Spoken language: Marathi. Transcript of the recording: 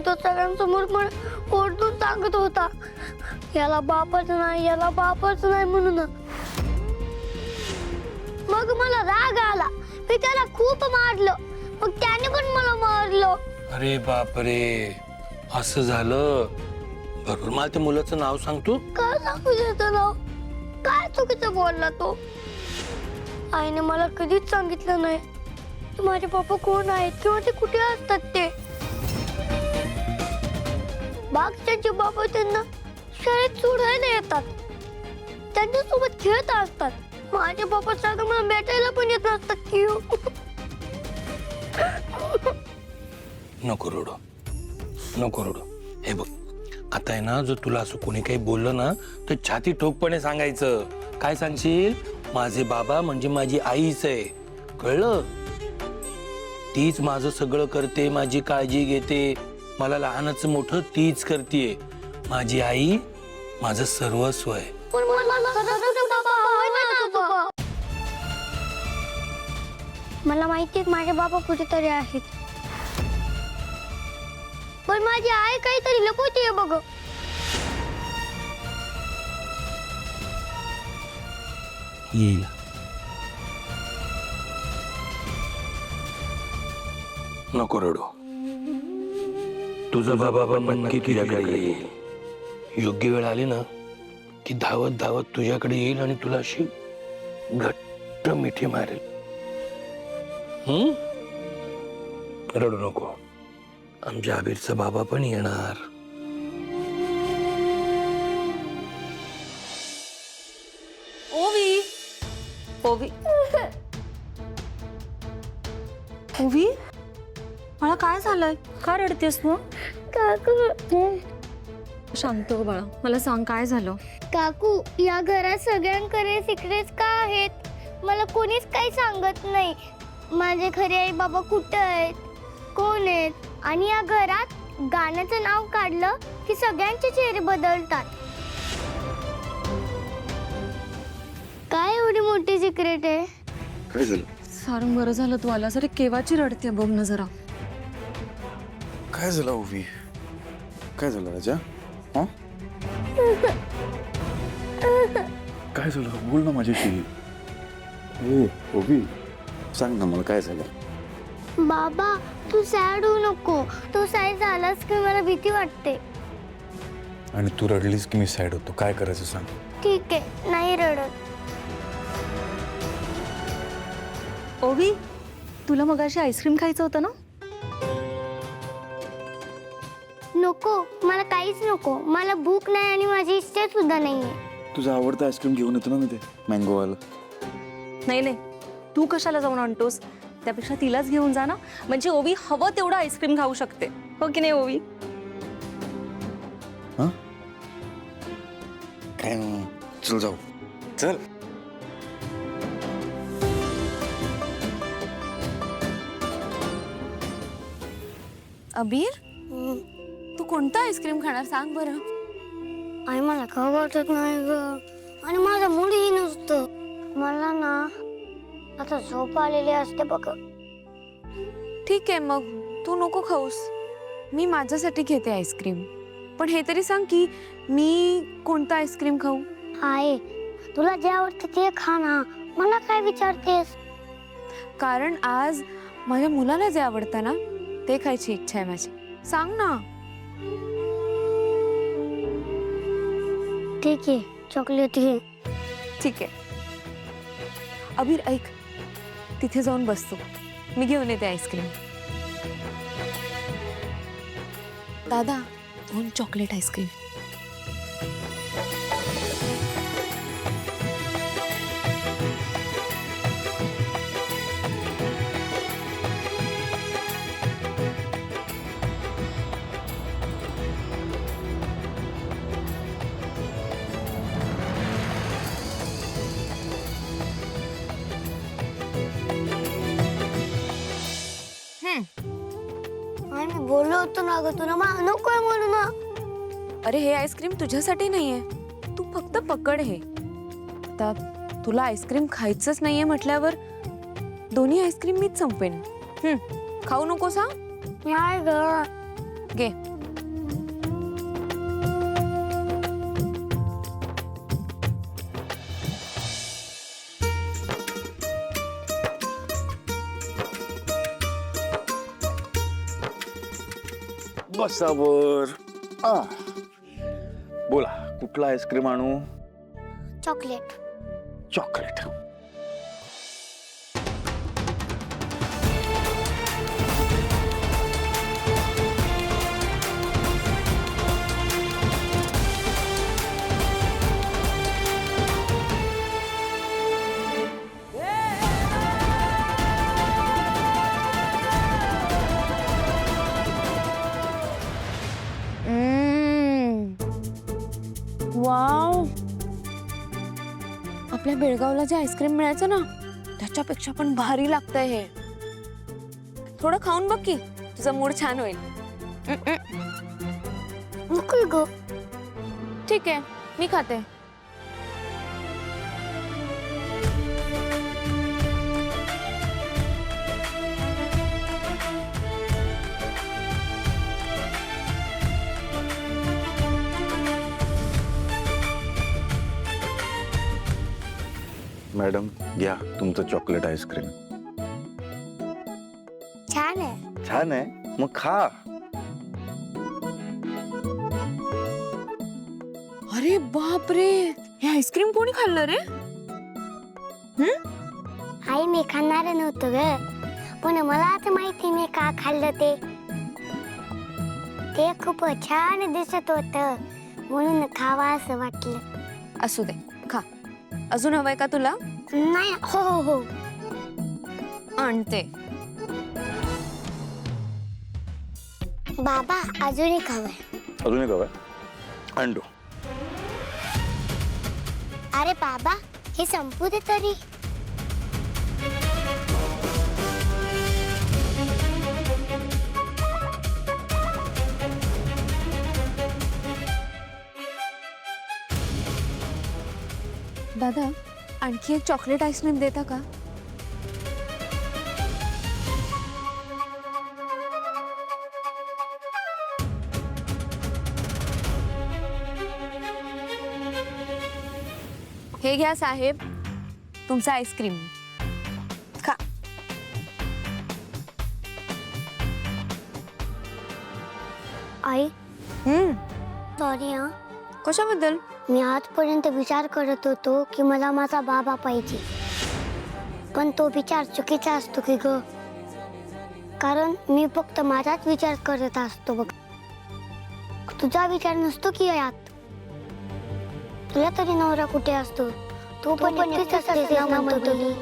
तो सगळ्यांसमोर मला ओरडून सांगत होता, याला बापच नाही, याला बापच नाही म्हणून. मग मला राग आला, मी त्याला खूप मारलं, मग त्याने पण मला मारलं. अरे बापरे, असं झालं. बरोबर, मला त्या मुलाचं नाव सांग तू. काय सांगू त्याचं नाव? काय चुकीचं बोलला तो. आईने मला कधीच सांगितलं नाही की माझे पप्पा कोण आहेत किंवा ते कुठे असतात ते. बाकीचे बाबा त्यांना शाळेत सोडायला येतात, त्यांच्यासोबत खेळत असतात. माझे पप्पा सारखं मला भेटायला पण येत नसतात की. नको रडू, नको रडू. हे बघ, आता आहे ना, जर तुला असं कोणी काही बोललं ना तर छाती ठोकपणे सांगायचं. काय सांगशील? माझे बाबा म्हणजे माझी आईच आहे, कळलं? तीच माझं सगळं करते, माझी काळजी घेते, मला लहानाचं मोठं तीच करते. माझी आई माझं सर्वस्व आहे. पण मला माहिती आहे माझे बाबा कुठेतरी आहेत, पण माझी आई काहीतरी लपवते बघ. येईल. नको रडू, तुझा बाबा पण नक्की तुझ्याकडे येईल. योग्य वेळ आली ना की धावत धावत तुझ्याकडे येईल आणि तुला अशी घट्ट मिठी मारेल. रडू नको, आमच्या आबिरचा बाबा पण येणार. ओवी, ओवी, ओवी, मला काय झालंय? का रडतेस तू? काकू, शांत हो बाळा, मला सांग काय झालं? काकू, या घरात सगळ्यांकडे सिक्रेट्स का आहेत? मला कोणीच काही सांगत नाही. माझे खरे आई बाबा कुठे आहेत, कोण आहेत? आणि या घरात गाण्याचं नाव काढलं की सगळ्यांचे चेहरे बदलतात. काय एवढी मोठी सिक्रेट आहे? काय झालं? सारंग, बरं झालं तू आलास. अरे केव्हाची रडते बघ ना जरा. काय झालं ओवी? काय झालं राजा? हा? काय झालं? बोल ना माझ्याशी. ए ओवी, सांग ना मला काय झालं. बाबा, तू सॅड होऊ नको. तू सॅड झालास की मला भीती वाटते. आणि तू रडलीस की मी सॅड होतो. काय करायचं सांग. ठीक आहे, नाही रडत. ओवी, तुला मगाशी आईस्क्रीम खायचं होतं ना? नको, मला काहीच नको. मला भूक नाही आणि माझी इच्छा सुद्धा नाहीये. तुझा आवडता आईस्क्रीम घेऊन येतो ना मी, ते मँगोवाला. नाही नाही, तू कशाला जाऊन आणतोस? त्यापेक्षा तिलाच घेऊन जा ना, म्हणजे ओवी हवं तेवढं आईस्क्रीम खाऊ शकते. हो की नाही ओवी? हा, काय चल जाऊ, चल. अबीर, तू कोणता आईस्क्रीम खाणार सांग बरं. आई, मला खाऊ वाटत नाही ग, आणि माझा मूडही नसतं. मला ना आता झोप आलेली असते बघ. ठीक आहे, मग तू नको खाऊस, मी माझ्यासाठी घेते आईस्क्रीम. पण हे तरी सांग की मी कोणता आईस्क्रीम खाऊ? आई, तुला जे आवडतं ते खा ना, मला काय विचारतेस? कारण आज माझ्या मुलाला जे आवडतं ना ते खायची इच्छा आहे माझी. सांग ना. ठीक आहे, चॉकलेट घे. ठीक आहे. अबीर ऐक, तिथे जाऊन बसतो, मी घेऊन येते आईस्क्रीम. दादा, 2 चॉकलेट आईस्क्रीम. आई, मी बोललो होतो ना ग तुला, मला नकोय म्हणून ना. अरे हे आईस्क्रीम तुझ्यासाठी नाहीये, तू फक्त पकड हे. आता तुला आईस्क्रीम खायचंच नाहीये म्हटल्यावर दोन्ही आईस्क्रीम मीच संपेन. खाऊ नकोस हा? नाही ग. घे. बसावर. बोला कुठला आईस्क्रीम आणू? चॉकलेट. चॉकलेट. वाव, आपल्या बेळगावला जे आईस्क्रीम मिळायचं ना त्याच्यापेक्षा पण भारी लागतंय हे. थोडं खाऊन बघ की तुझा मूड छान होईल. मुकुल गो. ठीक आहे, मी खाते. मॅडम घ्या तुमचं चॉकलेट आईस्क्रीम. छान आहे. छान आहे मग खा. अरे बाप रे, हे आईस्क्रीम कोणी खाल्लं रे? आई मी खाणार नव्हतं ग, पण मला आता माहिती मी का खाल्लं ते. ते खूप छान दिसत होत म्हणून खावा असं वाटलं. असू दे, खा. अजून हवंय का तुला? नाही. हो हो हो. आणते. बाबा अजून एक हवंय. अजून एक हवंय? आणतो. अरे बाबा हे संपू दे तरी. दादा, आणखी एक चॉकलेट आईस्क्रीम देता का? हे घ्या साहेब, तुमचा आईस्क्रीम. खा. आई सॉरी हा. कशाबद्दल? मी आजपर्यंत विचार करत होतो की मला माझा बाबा पाहिजे, पण तो विचार चुकीचा असतो की ग. कारण मी फक्त माझाच विचार करत असतो बघ. तुझा विचार नसतो की यात. तुला तरी नवरा कुठे असतो? तो पण एकटीच असते ना म्हणतो तुम्ही.